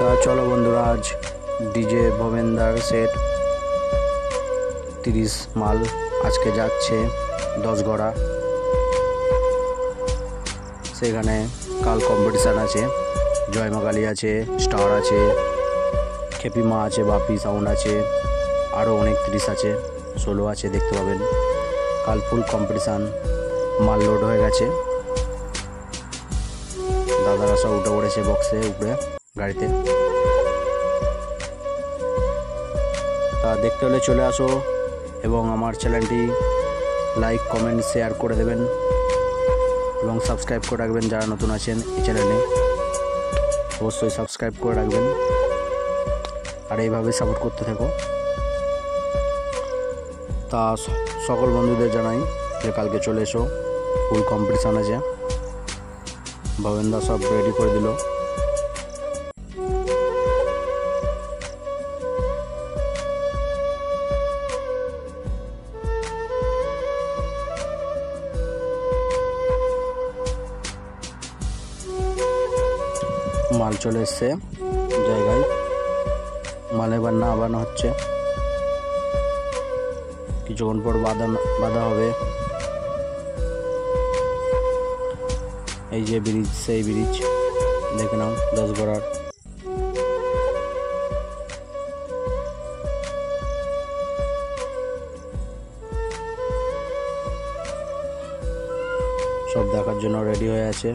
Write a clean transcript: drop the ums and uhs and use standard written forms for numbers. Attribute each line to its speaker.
Speaker 1: তা চলো বন্ধুরা, আজ ডিজে ভবেন্দার সেট 30 মাল আজকে যাচ্ছে 10 গড়া। সেখানে কাল কম্পিটিশান আছে, জয়মা কালী আছে, স্টার আছে, খেপিমা আছে, বাপি সাউন্ড আছে, আরও অনেক 30 আছে, 16 আছে, দেখতে পাবেন। কাল ফুল কম্পিটিশান, মাল লোড হয়ে গেছে, দাদারা সব উঠে পড়েছে বক্সে উপরে গাড়িতে। তা দেখতে হলে চলে আসো এবং আমার চ্যানেলটি লাইক কমেন্ট শেয়ার করে দেবেন এবং সাবস্ক্রাইব করে রাখবেন। যারা নতুন আছেন এই চ্যানেলে অবশ্যই সাবস্ক্রাইব করে রাখবেন আর এইভাবে সাপোর্ট করতে থাকো। তা সকল বন্ধুদের জানাই যে কালকে চলে এসো, ফুল কম্পিটিশান আছে। ভবেন্দা সব রেডি করে দিল। মাল চলে এসছে জায়গায়, মাল এবার না বানানো হচ্ছে, কিছুক্ষণ পর বাঁধা হবে। এই যে ব্রিজ, সেই ব্রিজ দেখে নাও 10 গড়ার। সব দেখার জন্য রেডি হয়ে আছে।